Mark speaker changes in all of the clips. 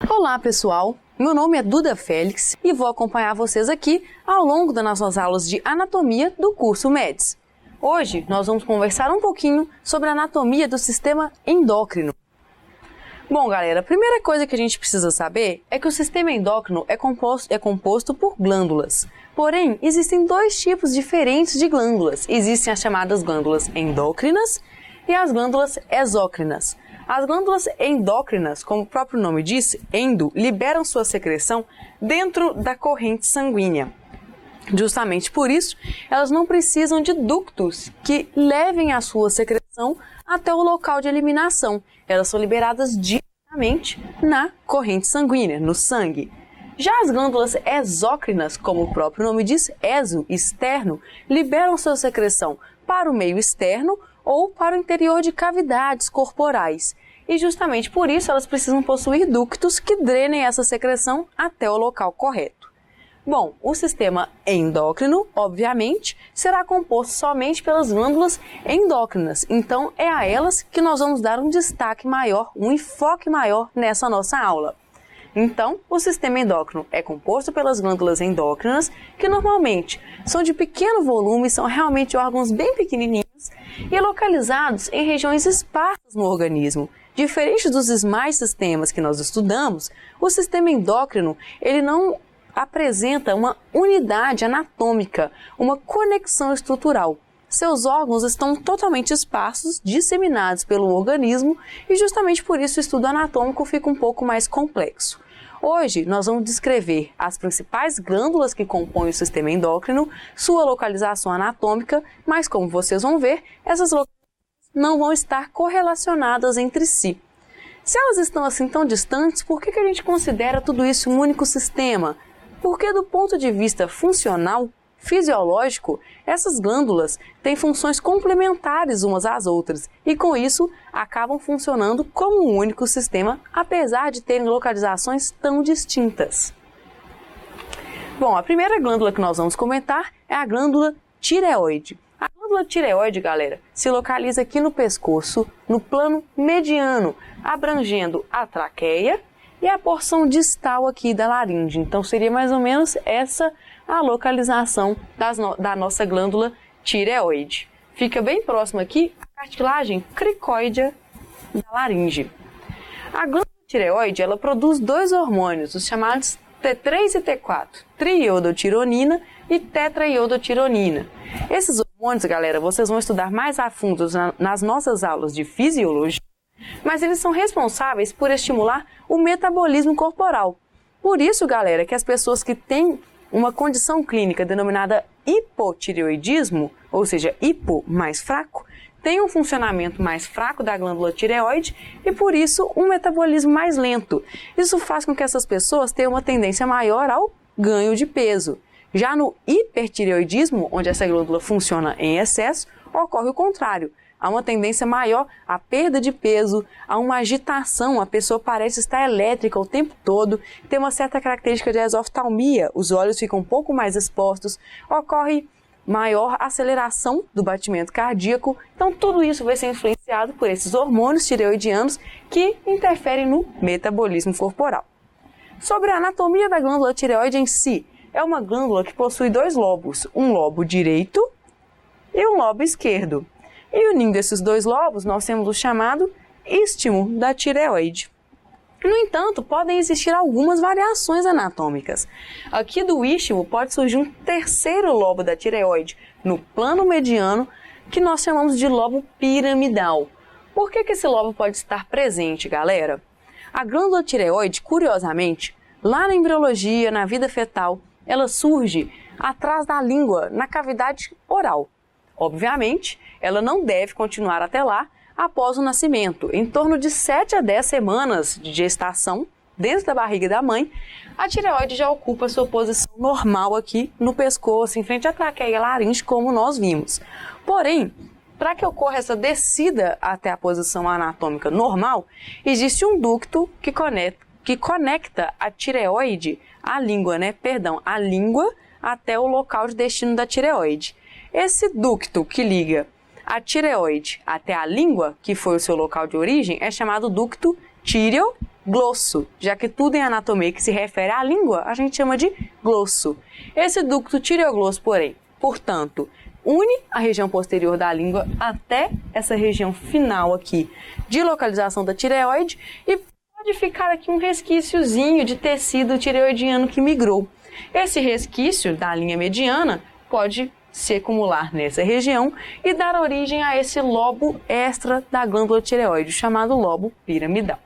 Speaker 1: Olá pessoal, meu nome é Duda Félix e vou acompanhar vocês aqui ao longo das nossas aulas de anatomia do curso MEDS. Hoje nós vamos conversar um pouquinho sobre a anatomia do sistema endócrino. Bom galera, a primeira coisa que a gente precisa saber é que o sistema endócrino é composto por glândulas. Porém, existem dois tipos diferentes de glândulas. Existem as chamadas glândulas endócrinas e as glândulas exócrinas. As glândulas endócrinas, como o próprio nome diz, endo, liberam sua secreção dentro da corrente sanguínea. Justamente por isso, elas não precisam de ductos que levem a sua secreção até o local de eliminação. Elas são liberadas diretamente na corrente sanguínea, no sangue. Já as glândulas exócrinas, como o próprio nome diz, exo, externo, liberam sua secreção para o meio externo ou para o interior de cavidades corporais. E justamente por isso elas precisam possuir ductos que drenem essa secreção até o local correto. Bom, o sistema endócrino, obviamente, será composto somente pelas glândulas endócrinas, então é a elas que nós vamos dar um destaque maior, um enfoque maior nessa nossa aula. Então, o sistema endócrino é composto pelas glândulas endócrinas, que normalmente são de pequeno volume, são realmente órgãos bem pequenininhos e localizados em regiões esparsas no organismo. Diferente dos demais sistemas que nós estudamos, o sistema endócrino ele não apresenta uma unidade anatômica, uma conexão estrutural. Seus órgãos estão totalmente esparsos, disseminados pelo organismo e justamente por isso o estudo anatômico fica um pouco mais complexo. Hoje nós vamos descrever as principais glândulas que compõem o sistema endócrino, sua localização anatômica, mas como vocês vão ver, essas localizações não vão estar correlacionadas entre si. Se elas estão assim tão distantes, por que a gente considera tudo isso um único sistema? Porque do ponto de vista funcional, fisiológico, essas glândulas têm funções complementares umas às outras e com isso acabam funcionando como um único sistema, apesar de terem localizações tão distintas. Bom, a primeira glândula que nós vamos comentar é a glândula tireoide. A glândula tireoide, galera, se localiza aqui no pescoço, no plano mediano, abrangendo a traqueia e a porção distal aqui da laringe. Então, seria mais ou menos essa a localização da nossa glândula tireoide. Fica bem próximo aqui a cartilagem cricoide da laringe. A glândula tireoide, ela produz dois hormônios, os chamados T3 e T4, triiodotironina e tetraiodotironina. Esses hormônios, galera, vocês vão estudar mais a fundo nas nossas aulas de fisiologia, mas eles são responsáveis por estimular o metabolismo corporal. Por isso, galera, que as pessoas que têm uma condição clínica denominada hipotireoidismo, ou seja, hipo mais fraco, têm um funcionamento mais fraco da glândula tireoide e, por isso, um metabolismo mais lento. Isso faz com que essas pessoas tenham uma tendência maior ao ganho de peso. Já no hipertireoidismo, onde essa glândula funciona em excesso, ocorre o contrário. Há uma tendência maior à perda de peso, a uma agitação, a pessoa parece estar elétrica o tempo todo, tem uma certa característica de exoftalmia, os olhos ficam um pouco mais expostos, ocorre maior aceleração do batimento cardíaco, então tudo isso vai ser influenciado por esses hormônios tireoidianos que interferem no metabolismo corporal. Sobre a anatomia da glândula tireoide em si, é uma glândula que possui dois lobos, um lobo direito e um lobo esquerdo. E unindo esses dois lobos, nós temos o chamado istmo da tireoide. No entanto, podem existir algumas variações anatômicas. Aqui do istmo pode surgir um terceiro lobo da tireoide, no plano mediano, que nós chamamos de lobo piramidal. Por que esse lobo pode estar presente, galera? A glândula tireoide, curiosamente, lá na embriologia, na vida fetal, ela surge atrás da língua, na cavidade oral. Obviamente, ela não deve continuar até lá após o nascimento. Em torno de 7 a 10 semanas de gestação, dentro da barriga da mãe, a tireoide já ocupa sua posição normal aqui no pescoço, em frente à traqueia e à laringe, como nós vimos. Porém, para que ocorra essa descida até a posição anatômica normal, existe um ducto que conecta a tireoide, a língua até o local de destino da tireoide. Esse ducto que liga a tireoide até a língua, que foi o seu local de origem, é chamado ducto tireoglosso, já que tudo em anatomia que se refere à língua, a gente chama de glosso. Esse ducto tireoglosso, porém, portanto, une a região posterior da língua até essa região final aqui de localização da tireoide e pode ficar aqui um resquíciozinho de tecido tireoidiano que migrou. Esse resquício da linha mediana pode se acumular nessa região e dar origem a esse lobo extra da glândula tireoide, chamado lobo piramidal.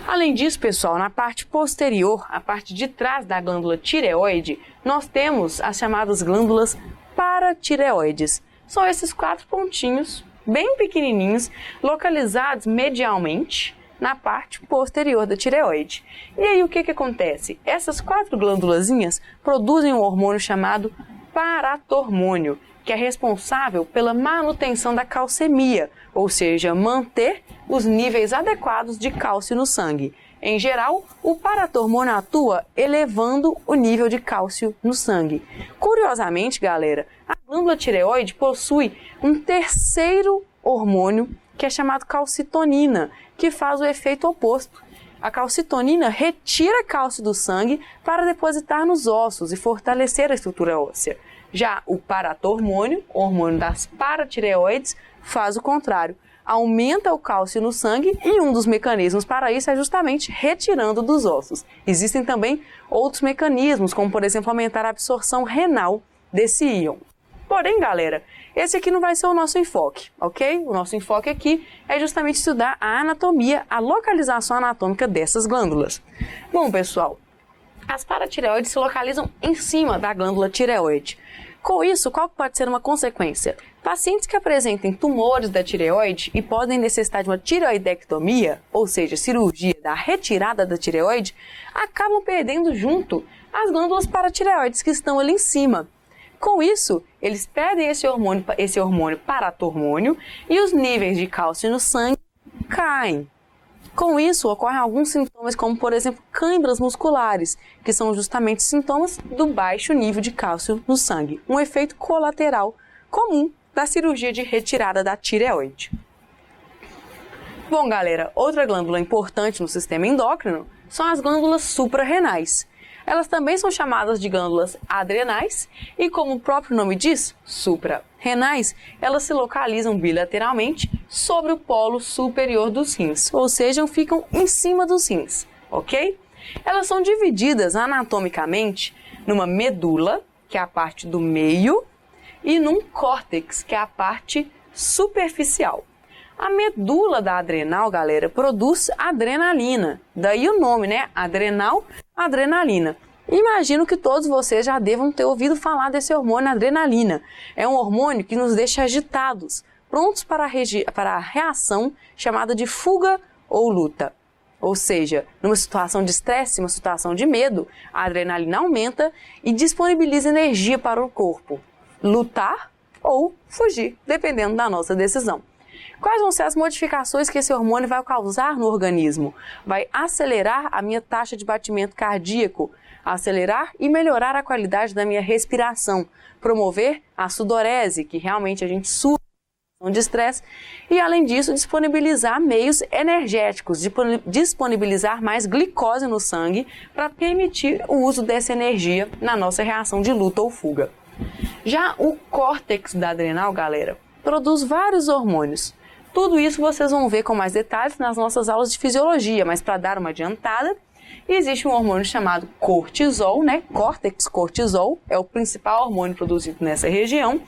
Speaker 1: Além disso, pessoal, na parte posterior, a parte de trás da glândula tireoide, nós temos as chamadas glândulas paratireoides. São esses 4 pontinhos, bem pequenininhos, localizados medialmente na parte posterior da tireoide. E aí o que acontece? Essas 4 glândulazinhas produzem um hormônio chamado paratormônio, que é responsável pela manutenção da calcemia, ou seja, manter os níveis adequados de cálcio no sangue. Em geral, o paratormônio atua elevando o nível de cálcio no sangue. Curiosamente, galera, a glândula tireoide possui um terceiro hormônio que é chamado calcitonina, que faz o efeito oposto. A calcitonina retira cálcio do sangue para depositar nos ossos e fortalecer a estrutura óssea. Já o paratormônio, o hormônio das paratireoides, faz o contrário. Aumenta o cálcio no sangue e um dos mecanismos para isso é justamente retirando dos ossos. Existem também outros mecanismos, como por exemplo aumentar a absorção renal desse íon. Porém, galera, esse aqui não vai ser o nosso enfoque, ok? O nosso enfoque aqui é justamente estudar a anatomia, a localização anatômica dessas glândulas. Bom, pessoal, as paratireoides se localizam em cima da glândula tireoide. Com isso, qual pode ser uma consequência? Pacientes que apresentem tumores da tireoide e podem necessitar de uma tireoidectomia, ou seja, cirurgia da retirada da tireoide, acabam perdendo junto as glândulas paratireoides que estão ali em cima. Com isso, eles perdem esse hormônio paratormônio e os níveis de cálcio no sangue caem. Com isso, ocorrem alguns sintomas como, por exemplo, câimbras musculares, que são justamente sintomas do baixo nível de cálcio no sangue, um efeito colateral comum da cirurgia de retirada da tireoide. Bom, galera, outra glândula importante no sistema endócrino são as glândulas suprarrenais. Elas também são chamadas de glândulas adrenais e, como o próprio nome diz, suprarrenais, elas se localizam bilateralmente sobre o polo superior dos rins, ou seja, ficam em cima dos rins, ok? Elas são divididas anatomicamente numa medula, que é a parte do meio, e num córtex, que é a parte superficial. A medula da adrenal, galera, produz adrenalina. Daí o nome, né? Adrenal, adrenalina. Imagino que todos vocês já devam ter ouvido falar desse hormônio adrenalina. É um hormônio que nos deixa agitados, prontos para a reação chamada de fuga ou luta. Ou seja, numa situação de estresse, uma situação de medo, a adrenalina aumenta e disponibiliza energia para o corpo. Lutar ou fugir, dependendo da nossa decisão. Quais vão ser as modificações que esse hormônio vai causar no organismo? Vai acelerar a minha taxa de batimento cardíaco, acelerar e melhorar a qualidade da minha respiração, promover a sudorese, que realmente a gente suda de estresse, e além disso disponibilizar meios energéticos, disponibilizar mais glicose no sangue para permitir o uso dessa energia na nossa reação de luta ou fuga. Já o córtex da adrenal, galera, produz vários hormônios. Tudo isso vocês vão ver com mais detalhes nas nossas aulas de fisiologia, mas para dar uma adiantada, existe um hormônio chamado cortisol, né? Córtex cortisol é o principal hormônio produzido nessa região,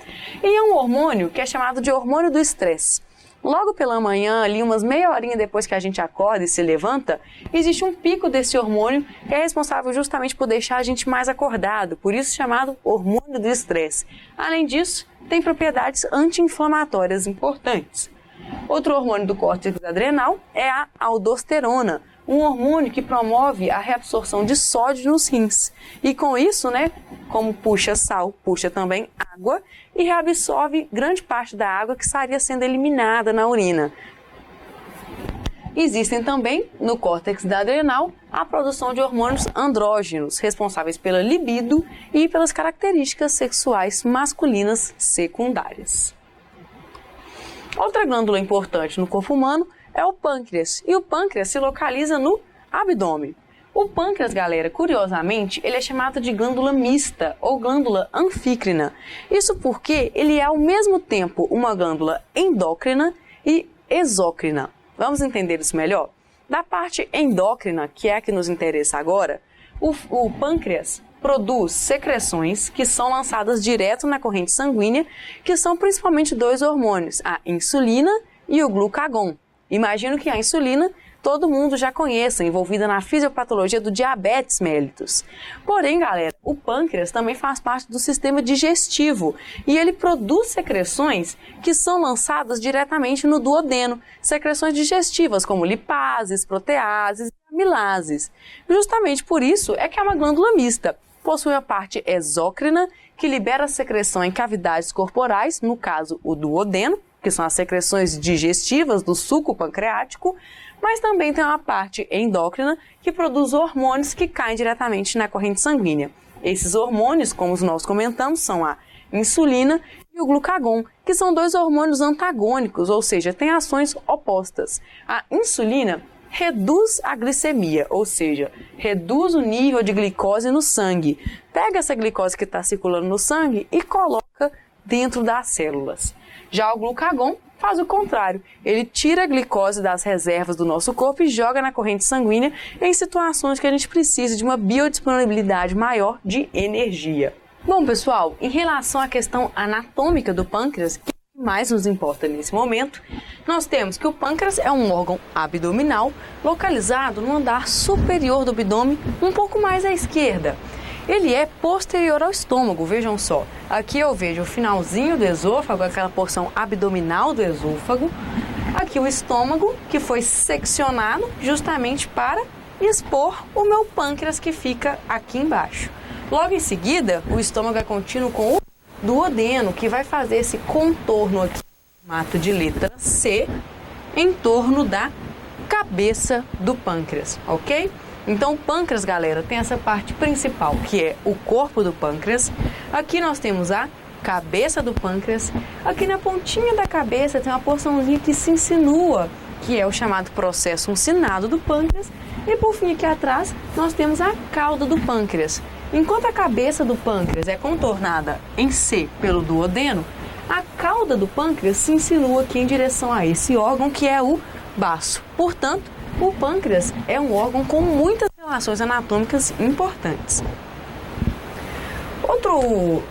Speaker 1: e é um hormônio que é chamado de hormônio do estresse. Logo pela manhã, ali umas meia horinha depois que a gente acorda e se levanta, existe um pico desse hormônio que é responsável justamente por deixar a gente mais acordado, por isso chamado hormônio do estresse. Além disso, tem propriedades anti-inflamatórias importantes. Outro hormônio do córtex adrenal é a aldosterona, um hormônio que promove a reabsorção de sódio nos rins. E com isso, né, como puxa sal, puxa também água e reabsorve grande parte da água que estaria sendo eliminada na urina. Existem também, no córtex da adrenal, a produção de hormônios andrógenos, responsáveis pela libido e pelas características sexuais masculinas secundárias. Outra glândula importante no corpo humano é o pâncreas, e o pâncreas se localiza no abdômen. O pâncreas, galera, curiosamente, ele é chamado de glândula mista ou glândula anfícrina. Isso porque ele é ao mesmo tempo uma glândula endócrina e exócrina. Vamos entender isso melhor? Da parte endócrina, que é a que nos interessa agora, o pâncreas produz secreções que são lançadas direto na corrente sanguínea, que são principalmente dois hormônios, a insulina e o glucagon. Imagino que a insulina todo mundo já conhece, envolvida na fisiopatologia do diabetes mellitus. Porém, galera, o pâncreas também faz parte do sistema digestivo e ele produz secreções que são lançadas diretamente no duodeno, secreções digestivas como lipases, proteases e amilases. Justamente por isso é que é uma glândula mista. Possui a parte exócrina, que libera a secreção em cavidades corporais, no caso o duodeno, que são as secreções digestivas do suco pancreático, mas também tem uma parte endócrina que produz hormônios que caem diretamente na corrente sanguínea. Esses hormônios, como nós comentamos, são a insulina e o glucagon, que são dois hormônios antagônicos, ou seja, têm ações opostas. A insulina reduz a glicemia, ou seja, reduz o nível de glicose no sangue. Pega essa glicose que está circulando no sangue e coloca dentro das células. Já o glucagon faz o contrário, ele tira a glicose das reservas do nosso corpo e joga na corrente sanguínea em situações que a gente precisa de uma biodisponibilidade maior de energia. Bom, pessoal, em relação à questão anatômica do pâncreas, que mais nos importa nesse momento, nós temos que o pâncreas é um órgão abdominal localizado no andar superior do abdômen, um pouco mais à esquerda. Ele é posterior ao estômago, vejam só. Aqui eu vejo o finalzinho do esôfago, aquela porção abdominal do esôfago. Aqui o estômago, que foi seccionado justamente para expor o meu pâncreas, que fica aqui embaixo. Logo em seguida, o estômago é contínuo com o duodeno, que vai fazer esse contorno aqui, formato de letra C, em torno da cabeça do pâncreas, ok? Então, o pâncreas, galera, tem essa parte principal, que é o corpo do pâncreas. Aqui nós temos a cabeça do pâncreas. Aqui na pontinha da cabeça tem uma porçãozinha que se insinua, que é o chamado processo uncinado do pâncreas. E por fim, aqui atrás, nós temos a cauda do pâncreas. Enquanto a cabeça do pâncreas é contornada em C pelo duodeno, a cauda do pâncreas se insinua aqui em direção a esse órgão, que é o baço. Portanto, o pâncreas é um órgão com muitas relações anatômicas importantes.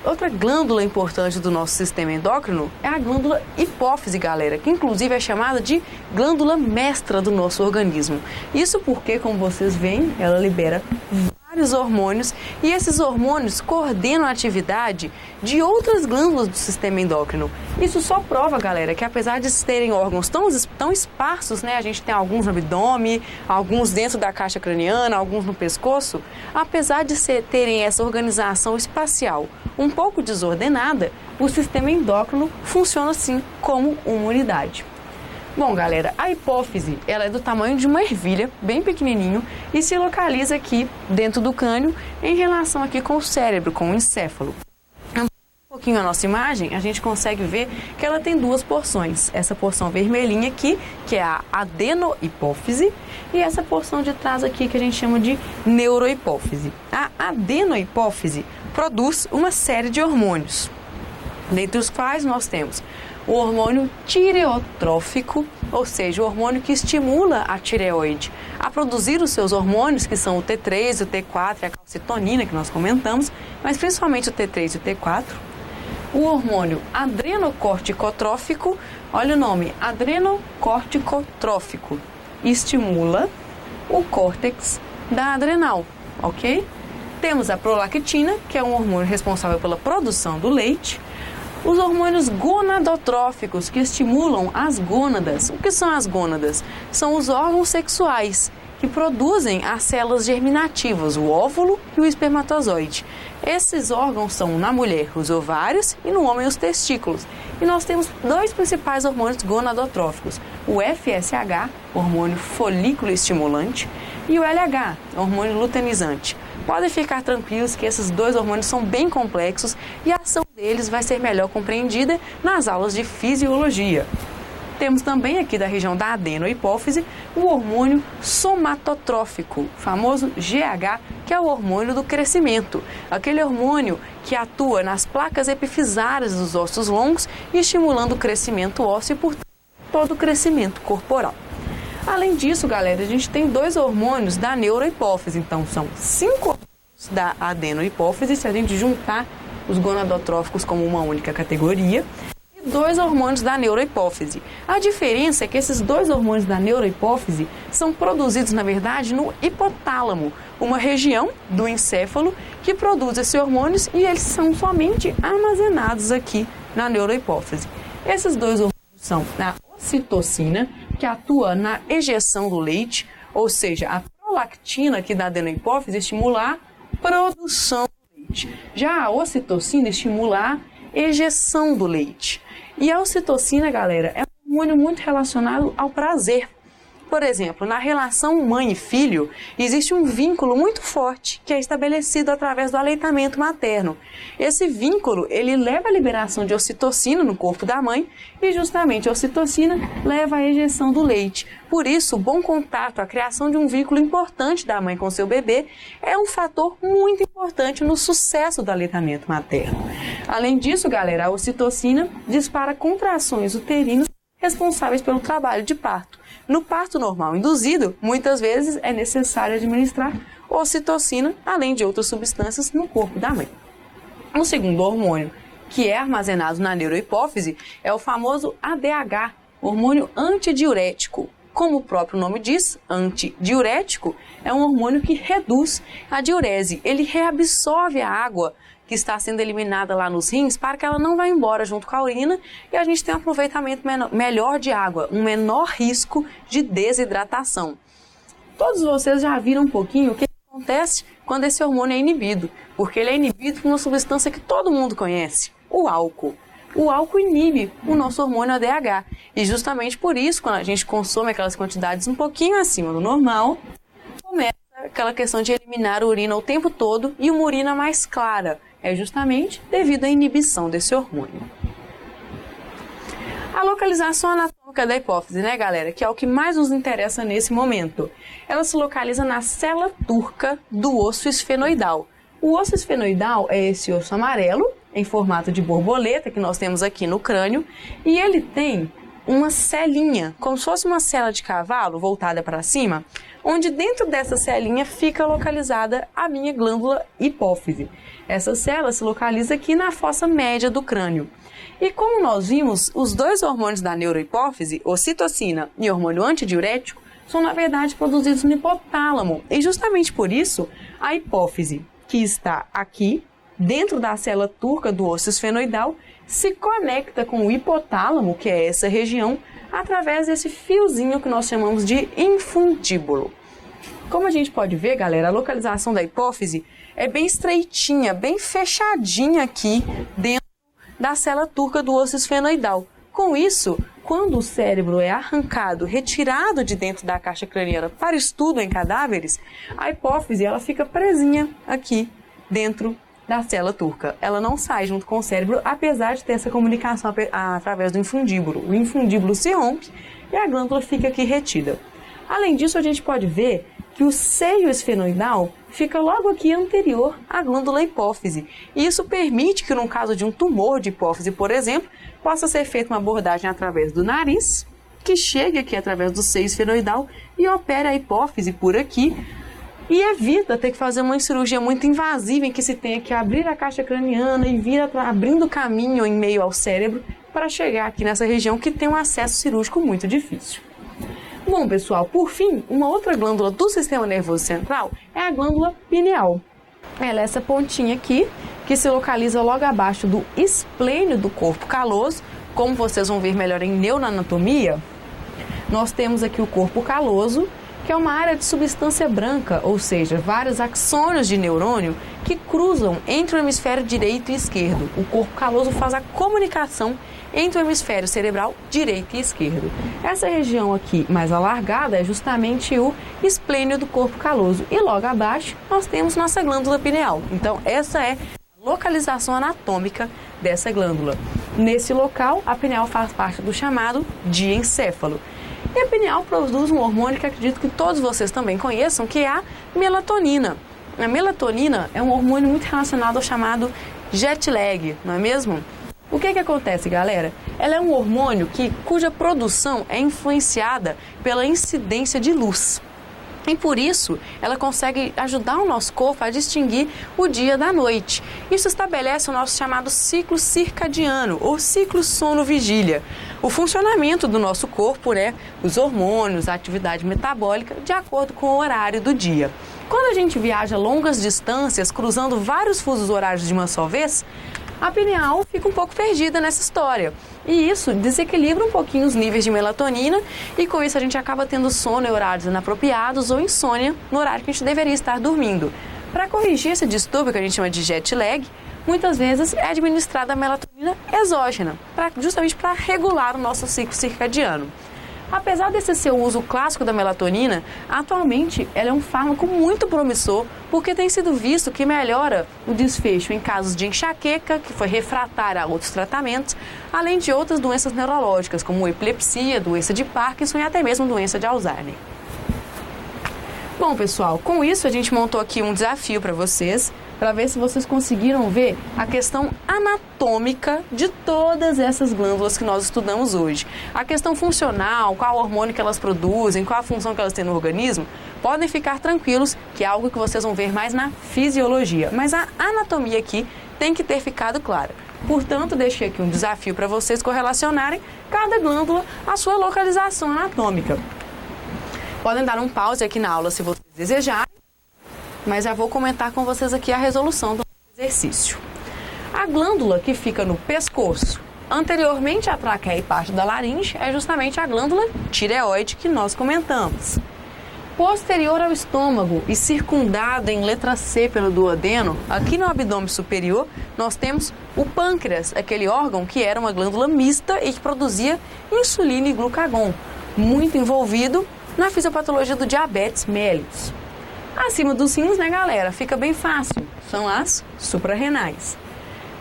Speaker 1: Outra glândula importante do nosso sistema endócrino é a glândula hipófise, galera, que inclusive é chamada de glândula mestra do nosso organismo. Isso porque, como vocês veem, ela libera vários hormônios e esses hormônios coordenam a atividade de outras glândulas do sistema endócrino. Isso só prova, galera, que apesar de terem órgãos tão esparsos, né, a gente tem alguns no abdômen, alguns dentro da caixa craniana, alguns no pescoço, apesar de terem essa organização espacial um pouco desordenada, o sistema endócrino funciona assim como uma unidade. Bom, galera, a hipófise, ela é do tamanho de uma ervilha, bem pequenininho, e se localiza aqui dentro do crânio em relação aqui com o cérebro, com o encéfalo. Um pouquinho a nossa imagem, a gente consegue ver que ela tem duas porções. Essa porção vermelhinha aqui, que é a adenohipófise, e essa porção de trás aqui que a gente chama de neurohipófise. A adenohipófise produz uma série de hormônios, dentre os quais nós temos o hormônio tireotrófico, ou seja, o hormônio que estimula a tireoide a produzir os seus hormônios, que são o T3, o T4 e a calcitonina, que nós comentamos, mas principalmente o T3 e o T4. O hormônio adrenocorticotrófico, olha o nome, adrenocorticotrófico, estimula o córtex da adrenal, ok? Temos a prolactina, que é um hormônio responsável pela produção do leite. Os hormônios gonadotróficos, que estimulam as gônadas. O que são as gônadas? São os órgãos sexuais que produzem as células germinativas, o óvulo e o espermatozoide. Esses órgãos são, na mulher, os ovários e no homem, os testículos. E nós temos dois principais hormônios gonadotróficos, o FSH, hormônio folículo estimulante, e o LH, hormônio luteinizante. Podem ficar tranquilos que esses dois hormônios são bem complexos e a ação deles vai ser melhor compreendida nas aulas de fisiologia. Temos também aqui da região da adenohipófise o hormônio somatotrófico, famoso GH, que é o hormônio do crescimento, aquele hormônio que atua nas placas epifisárias dos ossos longos, estimulando o crescimento ósseo e, portanto, todo o crescimento corporal. Além disso, galera, a gente tem 2 hormônios da neurohipófise, então são 5 hormônios da adenohipófise, se a gente juntar os gonadotróficos como uma única categoria, 2 hormônios da neurohipófise. A diferença é que esses 2 hormônios da neurohipófise são produzidos, na verdade, no hipotálamo, uma região do encéfalo que produz esses hormônios e eles são somente armazenados aqui na neurohipófise. Esses 2 hormônios são a ocitocina, que atua na ejeção do leite, ou seja, a prolactina aqui da adenohipófise estimula a produção do leite. Já a ocitocina estimula a ejeção do leite. E a ocitocina, galera, é um hormônio muito relacionado ao prazer. Por exemplo, na relação mãe e filho, existe um vínculo muito forte que é estabelecido através do aleitamento materno. Esse vínculo, ele leva à liberação de ocitocina no corpo da mãe e justamente a ocitocina leva à ejeção do leite. Por isso, o bom contato, a criação de um vínculo importante da mãe com seu bebê é um fator muito importante no sucesso do aleitamento materno. Além disso, galera, a ocitocina dispara contrações uterinas responsáveis pelo trabalho de parto. No parto normal induzido, muitas vezes é necessário administrar ocitocina, além de outras substâncias no corpo da mãe. O segundo hormônio que é armazenado na neurohipófise é o famoso ADH, hormônio antidiurético. Como o próprio nome diz, antidiurético é um hormônio que reduz a diurese, ele reabsorve a água que está sendo eliminada lá nos rins para que ela não vá embora junto com a urina e a gente tem um aproveitamento melhor de água, um menor risco de desidratação. Todos vocês já viram um pouquinho o que acontece quando esse hormônio é inibido, porque ele é inibido por uma substância que todo mundo conhece, o álcool. O álcool inibe o nosso hormônio ADH e justamente por isso, quando a gente consome aquelas quantidades um pouquinho acima do normal, começa aquela questão de eliminar a urina o tempo todo e uma urina mais clara. É justamente devido à inibição desse hormônio. A localização anatômica da hipófise, né, galera, que é o que mais nos interessa nesse momento. Ela se localiza na célula turca do osso esfenoidal. O osso esfenoidal é esse osso amarelo, em formato de borboleta, que nós temos aqui no crânio, e ele tem uma celinha, como se fosse uma sela de cavalo voltada para cima, onde dentro dessa celinha fica localizada a minha glândula hipófise. Essa célula se localiza aqui na fossa média do crânio. E como nós vimos, os 2 hormônios da neurohipófise, ocitocina e hormônio antidiurético, são na verdade produzidos no hipotálamo. E justamente por isso, a hipófise, que está aqui, dentro da célula turca do osso esfenoidal, se conecta com o hipotálamo, que é essa região, através desse fiozinho que nós chamamos de infundíbulo. Como a gente pode ver, galera, a localização da hipófise é bem estreitinha, bem fechadinha aqui dentro da célula turca do osso esfenoidal. Com isso, quando o cérebro é arrancado, retirado de dentro da caixa craniana para estudo em cadáveres, a hipófise ela fica presinha aqui dentro da célula turca. Ela não sai junto com o cérebro, apesar de ter essa comunicação através do infundíbulo. O infundíbulo se rompe e a glândula fica aqui retida. Além disso, a gente pode ver que o seio esfenoidal fica logo aqui anterior à glândula hipófise. E isso permite que, no caso de um tumor de hipófise, por exemplo, possa ser feita uma abordagem através do nariz, que chegue aqui através do seio esfenoidal e opere a hipófise por aqui, e evita ter que fazer uma cirurgia muito invasiva em que se tenha que abrir a caixa craniana e vir abrindo caminho em meio ao cérebro para chegar aqui nessa região que tem um acesso cirúrgico muito difícil. Bom, pessoal, por fim, uma outra glândula do sistema nervoso central é a glândula pineal. Ela é essa pontinha aqui, que se localiza logo abaixo do esplênio do corpo caloso. Como vocês vão ver melhor em neuroanatomia, nós temos aqui o corpo caloso, que é uma área de substância branca, ou seja, vários axônios de neurônio que cruzam entre o hemisfério direito e esquerdo. O corpo caloso faz a comunicação entre o hemisfério cerebral direito e esquerdo. Essa região aqui mais alargada é justamente o esplênio do corpo caloso. E logo abaixo nós temos nossa glândula pineal. Então essa é a localização anatômica dessa glândula. Nesse local, a pineal faz parte do chamado diencéfalo. E a pineal produz um hormônio que acredito que todos vocês também conheçam, que é a melatonina. A melatonina é um hormônio muito relacionado ao chamado jet lag, não é mesmo? O que acontece, galera? Ela é um hormônio cuja produção é influenciada pela incidência de luz. E por isso, ela consegue ajudar o nosso corpo a distinguir o dia da noite. Isso estabelece o nosso chamado ciclo circadiano, ou ciclo sono-vigília. O funcionamento do nosso corpo, os hormônios, a atividade metabólica, de acordo com o horário do dia. Quando a gente viaja longas distâncias, cruzando vários fusos horários de uma só vez, a pineal fica um pouco perdida nessa história. E isso desequilibra um pouquinho os níveis de melatonina e com isso a gente acaba tendo sono em horários inapropriados ou insônia no horário que a gente deveria estar dormindo. Para corrigir esse distúrbio que a gente chama de jet lag, muitas vezes é administrada a melatonina exógena, justamente para regular o nosso ciclo circadiano. Apesar desse seu uso clássico da melatonina, atualmente ela é um fármaco muito promissor porque tem sido visto que melhora o desfecho em casos de enxaqueca, que foi refratária a outros tratamentos, além de outras doenças neurológicas, como epilepsia, doença de Parkinson e até mesmo doença de Alzheimer. Bom, pessoal, com isso a gente montou aqui um desafio para vocês, para ver se vocês conseguiram ver a questão anatômica de todas essas glândulas que nós estudamos hoje. A questão funcional, qual hormônio que elas produzem, qual a função que elas têm no organismo, podem ficar tranquilos que é algo que vocês vão ver mais na fisiologia. Mas a anatomia aqui tem que ter ficado clara. Portanto, deixei aqui um desafio para vocês correlacionarem cada glândula à sua localização anatômica. Podem dar um pause aqui na aula se vocês desejarem, mas já vou comentar com vocês aqui a resolução do exercício. A glândula que fica no pescoço, anteriormente à traqueia e parte da laringe, é justamente a glândula tireoide que nós comentamos. Posterior ao estômago e circundada em letra C pelo duodeno, aqui no abdômen superior, nós temos o pâncreas, aquele órgão que era uma glândula mista e que produzia insulina e glucagon, muito envolvido na fisiopatologia do diabetes mellitus. Acima dos rins, galera, fica bem fácil, são as suprarrenais.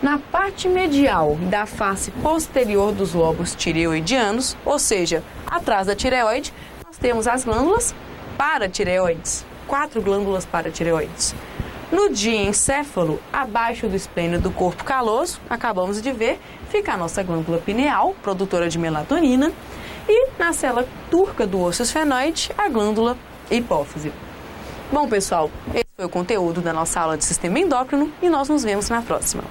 Speaker 1: Na parte medial da face posterior dos lobos tireoidianos, ou seja, atrás da tireoide, nós temos as glândulas paratireoides, 4 glândulas paratireoides. No diencéfalo, abaixo do esplênio do corpo caloso, acabamos de ver, fica a nossa glândula pineal, produtora de melatonina, e na célula turca do osso esfenoide, a glândula hipófise. Bom, pessoal, esse foi o conteúdo da nossa aula de sistema endócrino e nós nos vemos na próxima.